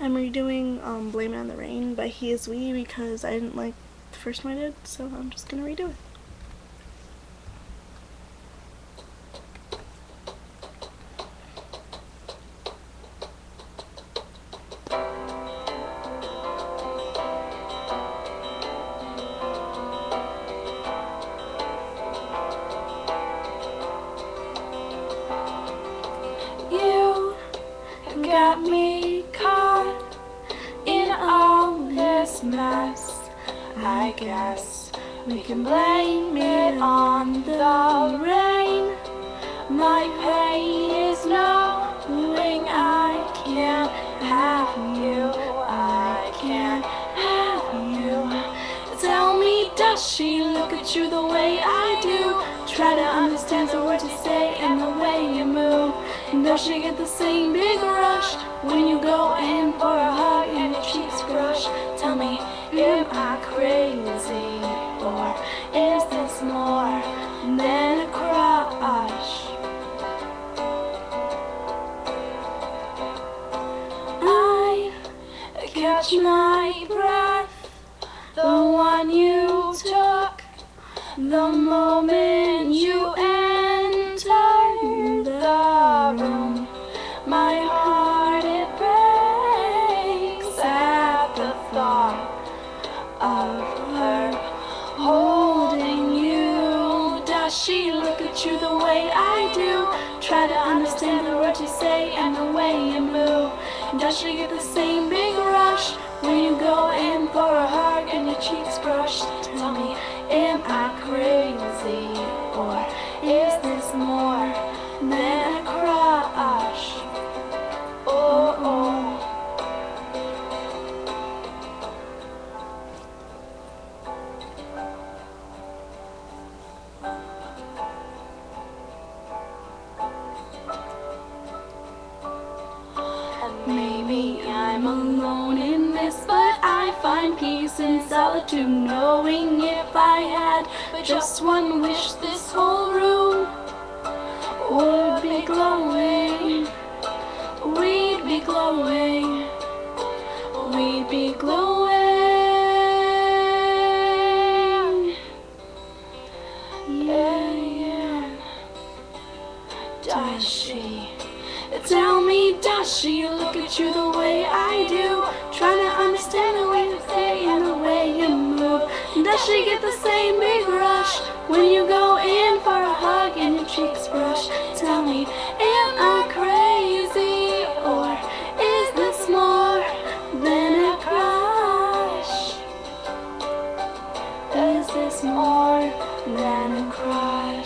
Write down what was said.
I'm redoing Blame It on the Rain by He Is We because I didn't like the first one I did, so I'm just gonna redo it. You got me caught in all this mess. I guess we can blame it on the rain. My pain is knowing I can't have you. I can't have you. Tell me, does she look at you the way I do? Try to understand the words you say and the way you move. Does she get the same big rush when you go in for a hug and your cheeks brush? Tell me, am I crazy, or is this more than a crush? I catch my breath, the one you took, the moment you entered the room. My heart, it breaks at the thought of her holding you. Does she look at you the way I do? Try to understand the words you say and the way you move. Does she get the same big rush when you go in for a hug and your cheeks brush? Tell me, am I crazy, or is this more than a crush? Oh, oh. And maybe I'm alone in this, but I find peace in solitude, knowing if I had but just one wish, this whole room would be glowing. We'd be glowing. We'd be glowing. Yeah, yeah. Does she? Tell me, does she look at you the way I do? Trying to understand the way you say and the way you move. Does she get the same big rush when you go in for a hug and your cheeks brush? Tell me, am I crazy, or is this more than a crush? Is this more than a crush?